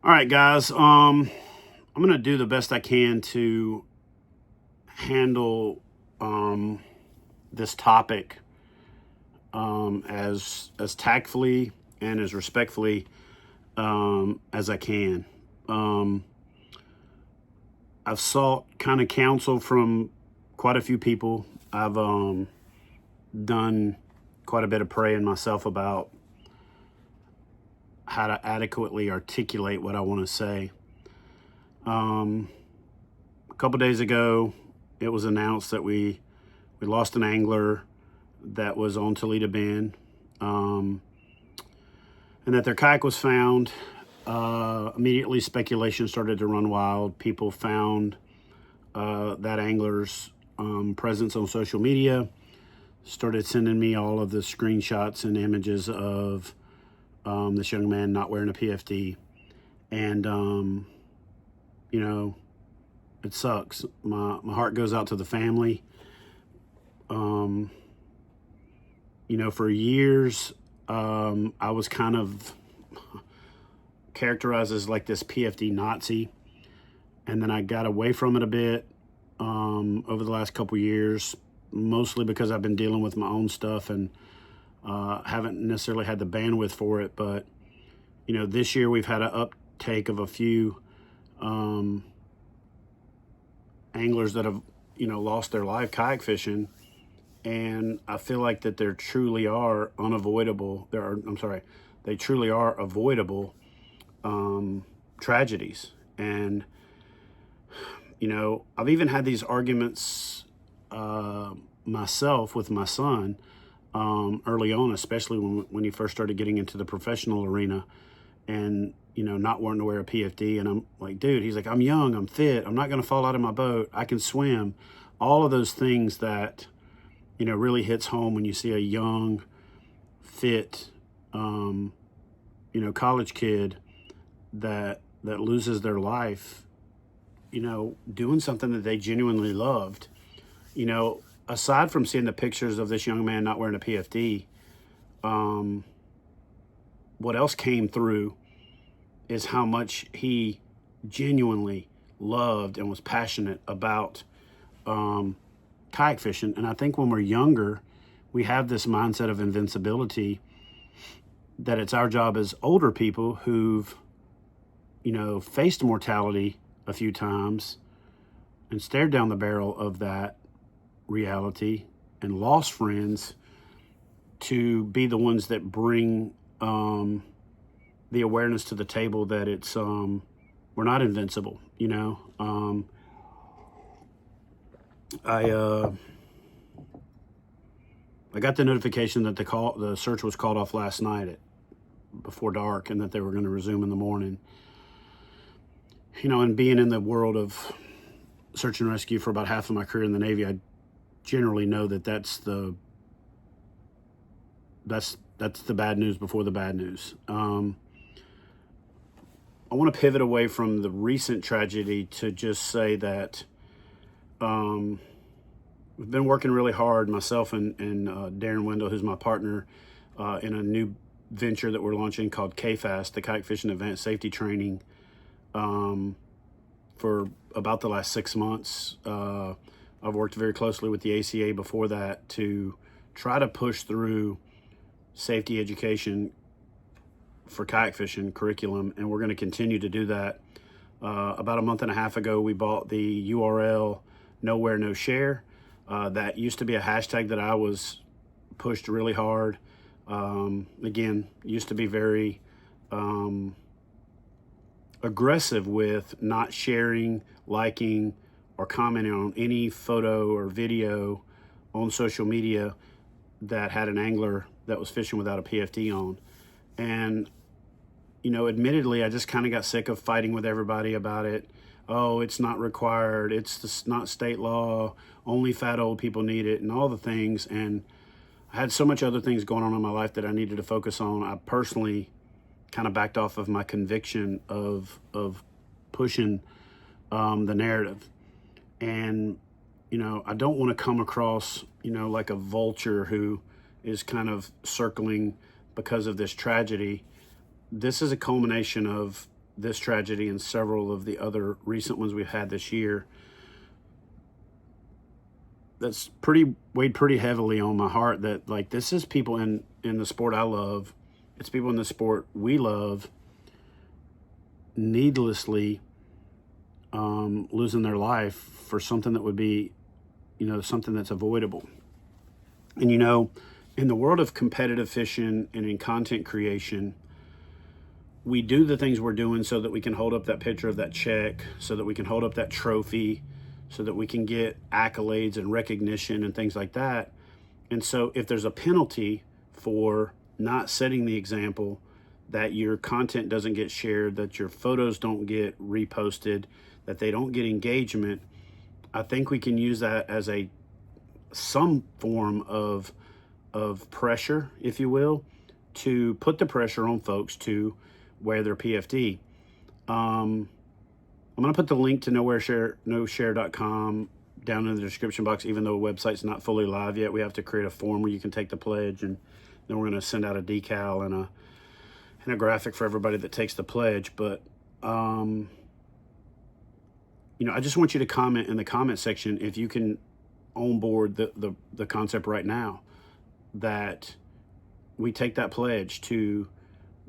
All right, guys. I'm gonna do the best I can to handle this topic as tactfully and as respectfully as I can. Um, I've sought kind of counsel from quite a few people. I've done quite a bit of praying myself about how to adequately articulate what I want to say. A couple days ago, it was announced that we lost an angler that was on Toledo Bend, and that their kayak was found. Immediately, speculation started to run wild. People found that angler's presence on social media, started sending me all of the screenshots and images of this young man not wearing a PFD. And, it sucks. My heart goes out to the family. For years, I was kind of characterized as like this PFD Nazi. And then I got away from it a bit over the last couple years, mostly because I've been dealing with my own stuff and haven't necessarily had the bandwidth for it. But, this year we've had an uptake of a few anglers that have, lost their life kayak fishing. And I feel like that there truly are unavoidable. They truly are avoidable tragedies. And, I've even had these arguments myself with my son early on, especially when he first started getting into the professional arena and, not wanting to wear a PFD. And I'm like, dude, he's like, I'm young, I'm fit, I'm not going to fall out of my boat, I can swim. All of those things that, really hits home when you see a young, fit, college kid that loses their life, doing something that they genuinely loved. Aside from seeing the pictures of this young man not wearing a PFD, what else came through is how much he genuinely loved and was passionate about kayak fishing. And I think when we're younger, we have this mindset of invincibility that it's our job as older people who've, faced mortality a few times and stared down the barrel of that reality and lost friends, to be the ones that bring the awareness to the table that it's we're not invincible. I got the notification that the search was called off last night before dark, and that they were going to resume in the morning. And being in the world of search and rescue for about half of my career in the Navy, I generally know that that's the bad news before the bad news. I want to pivot away from the recent tragedy to just say that we've been working really hard, myself and Darren Wendell, who's my partner, in a new venture that we're launching called KFAST, the Kayak Fishing Advanced Safety Training, for about the last 6 months. I've worked very closely with the ACA before that to try to push through safety education for kayak fishing curriculum, and we're going to continue to do that. About a month and a half ago, we bought the URL Nowhere No Share. That used to be a hashtag that I was pushed really hard. Again, used to be very aggressive with not sharing, liking, or commenting on any photo or video on social media that had an angler that was fishing without a PFD on. And, admittedly, I just kind of got sick of fighting with everybody about it. Oh, it's not required, it's not state law, only fat old people need it, and all the things. And I had so much other things going on in my life that I needed to focus on. I personally kind of backed off of my conviction of pushing the narrative. And, I don't want to come across, like a vulture who is kind of circling because of this tragedy. This is a culmination of this tragedy and several of the other recent ones we've had this year, that's weighed pretty heavily on my heart, that like this is people in the sport I love. It's people in the sport we love needlessly losing their life for something that would be, something that's avoidable. And in the world of competitive fishing and in content creation, we do the things we're doing so that we can hold up that picture of that check, so that we can hold up that trophy, so that we can get accolades and recognition and things like that. And so if there's a penalty for not setting the example, that your content doesn't get shared, that your photos don't get reposted, that they don't get engagement, I think we can use that as some form of pressure, if you will, to put the pressure on folks to wear their PFD. I'm going to put the link to noshare.com down in the description box, even though the website's not fully live yet. We have to create a form where you can take the pledge, and then we're going to send out a decal and a graphic for everybody that takes the pledge. But, I just want you to comment in the comment section if you can on board the concept right now that we take that pledge to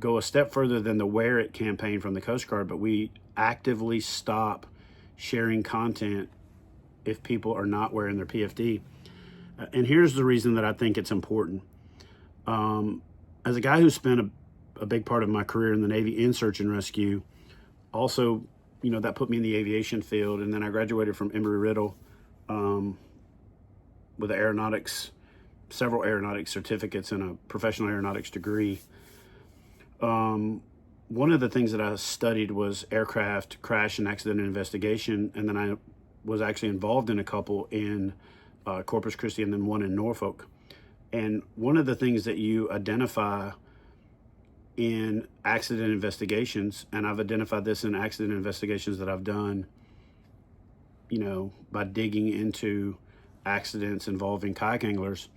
go a step further than the Wear It campaign from the Coast Guard, but we actively stop sharing content if people are not wearing their PFD. And here's the reason that I think it's important. As a guy who spent a big part of my career in the Navy in search and rescue, also, that put me in the aviation field. And then I graduated from Embry-Riddle with several aeronautics certificates and a professional aeronautics degree. One of the things that I studied was aircraft crash and accident investigation, and then I was actually involved in a couple in Corpus Christi and then one in Norfolk. And one of the things that you identify in accident investigations, and I've identified this in accident investigations that I've done, by digging into accidents involving kayak anglers,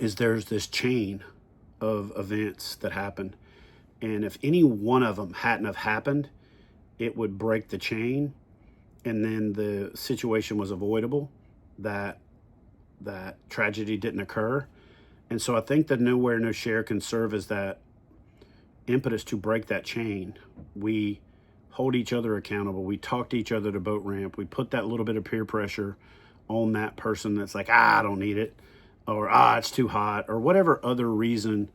is there's this chain of events that happen. And if any one of them hadn't have happened, it would break the chain, and then the situation was avoidable, that tragedy didn't occur. And so I think that No Wear, No Share can serve as that impetus to break that chain. We hold each other accountable. We talk to each other at a boat ramp. We put that little bit of peer pressure on that person that's like, I don't need it, or it's too hot, or whatever other reason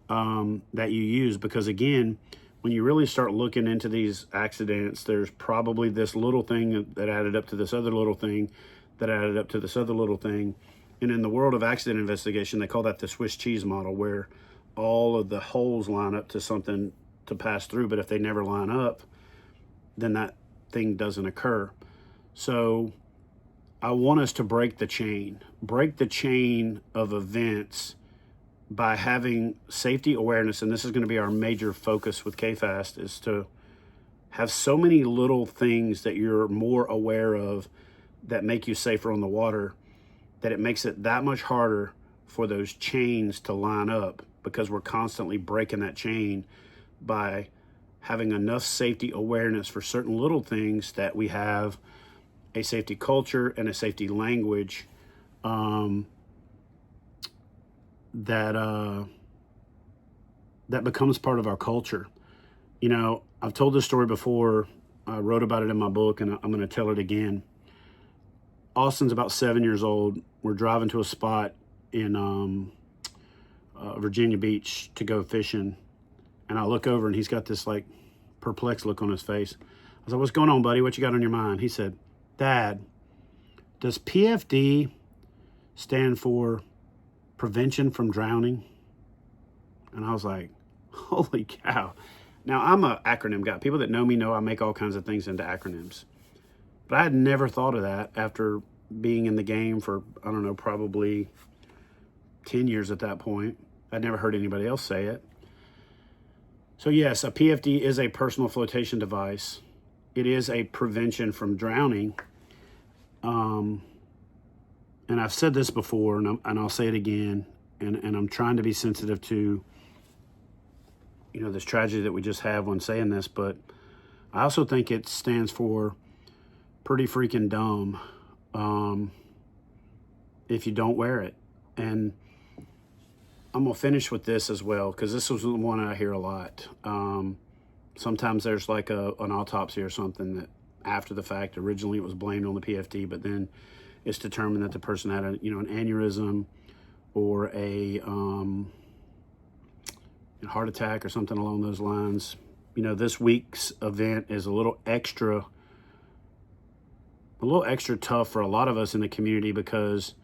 that you use. Because again, when you really start looking into these accidents, there's probably this little thing that added up to this other little thing that added up to this other little thing. And in the world of accident investigation, they call that the Swiss cheese model, where all of the holes line up to something to pass through. But if they never line up, then that thing doesn't occur. So I want us to break the chain of events by having safety awareness. And this is going to be our major focus with KFAST, is to have so many little things that you're more aware of that make you safer on the water, that it makes it that much harder for those chains to line up, because we're constantly breaking that chain by having enough safety awareness for certain little things, that we have a safety culture and a safety language that becomes part of our culture. I've told this story before. I wrote about it in my book, and I'm going to tell it again. Austin's about 7 years old. We're driving to a spot in Virginia Beach to go fishing, and I look over and he's got this like perplexed look on his face. I was like, "What's going on, buddy? What you got on your mind?" He said, "Dad, does PFD stand for prevention from drowning?" And I was like, holy cow. Now, I'm an acronym guy. People that know me know I make all kinds of things into acronyms. But I had never thought of that after being in the game for, I don't know, probably 10 years at that point. I'd never heard anybody else say it. So yes, a PFD is a personal flotation device. It is a prevention from drowning. And I've said this before, and I'll say it again, and I'm trying to be sensitive to this tragedy that we just had when saying this, but I also think it stands for pretty freaking dumb if you don't wear it. And I'm gonna finish with this as well, because this was the one I hear a lot. Sometimes there's like an autopsy or something that after the fact, originally it was blamed on the PFD, but then it's determined that the person had an aneurysm or a heart attack or something along those lines. This week's event is a little extra tough for a lot of us in the community, because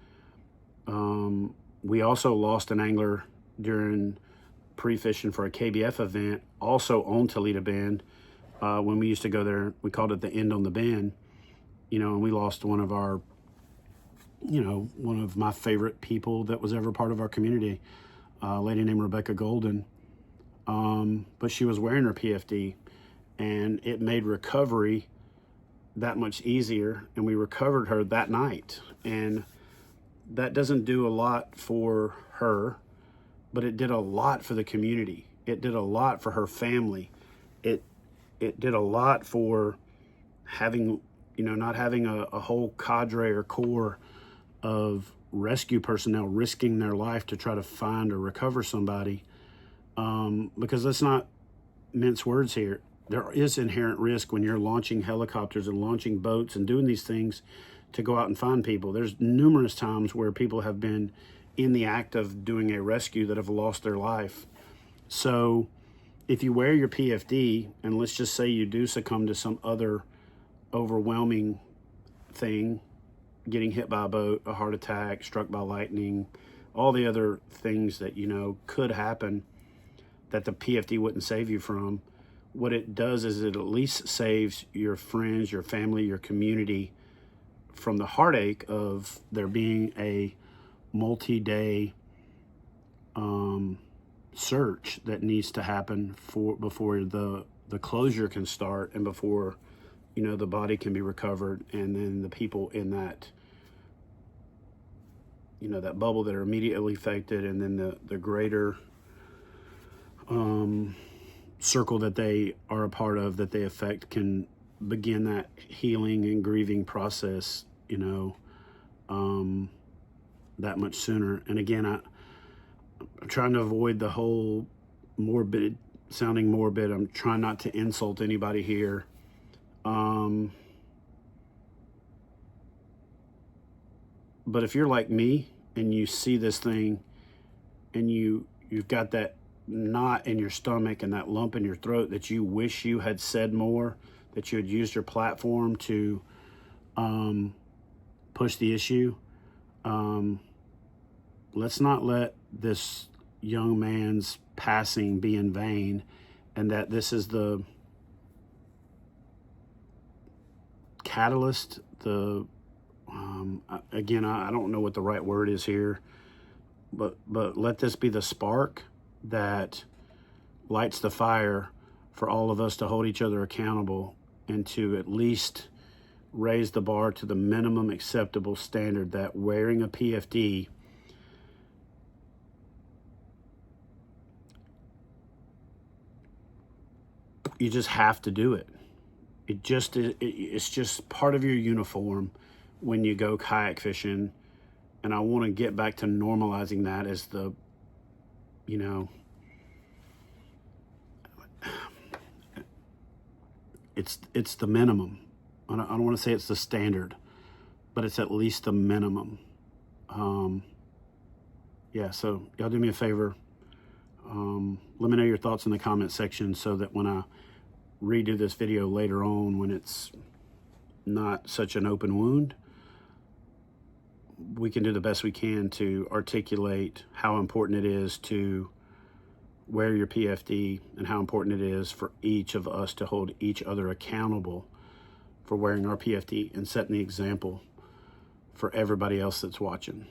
we also lost an angler during pre-fishing for a KBF event, also on Toledo Bend. When we used to go there, we called it the End on the Bend, and we lost one of our, one of my favorite people that was ever part of our community, a lady named Rebecca Golden. But she was wearing her PFD, and it made recovery that much easier, and we recovered her that night. And that doesn't do a lot for her, but it did a lot for the community. It did a lot for her family. It did a lot for having, not having a whole cadre or corps of rescue personnel risking their life to try to find or recover somebody. Because let's not mince words here. There is inherent risk when you're launching helicopters and launching boats and doing these things to go out and find people. There's numerous times where people have been in the act of doing a rescue that have lost their life. So if you wear your PFD, and let's just say you do succumb to some other overwhelming thing, getting hit by a boat, a heart attack, struck by lightning, all the other things that could happen that the PFD wouldn't save you from, what it does is it at least saves your friends, your family, your community from the heartache of there being a multi-day search that needs to happen before the closure can start, and before the body can be recovered, and then the people in that that bubble that are immediately affected, and then the greater circle that they are a part of, that they affect, can begin that healing and grieving process that much sooner. And again, I'm trying to avoid the whole sounding morbid. I'm trying not to insult anybody here. But if you're like me and you see this thing and you've got that knot in your stomach and that lump in your throat that you wish you had said more, that you had used your platform to push the issue, let's not let this young man's passing be in vain, and that this is the catalyst, again, I don't know what the right word is here, but let this be the spark that lights the fire for all of us to hold each other accountable, and to at least raise the bar to the minimum acceptable standard, that wearing a PFD you just have to do it. It's just part of your uniform when you go kayak fishing. And I want to get back to normalizing that as the, it's the minimum. I don't want to say it's the standard, but it's at least the minimum. Yeah, so y'all do me a favor. Let me know your thoughts in the comment section, so that when I redo this video later on, when it's not such an open wound, we can do the best we can to articulate how important it is to wear your PFD, and how important it is for each of us to hold each other accountable for wearing our PFD and setting the example for everybody else that's watching.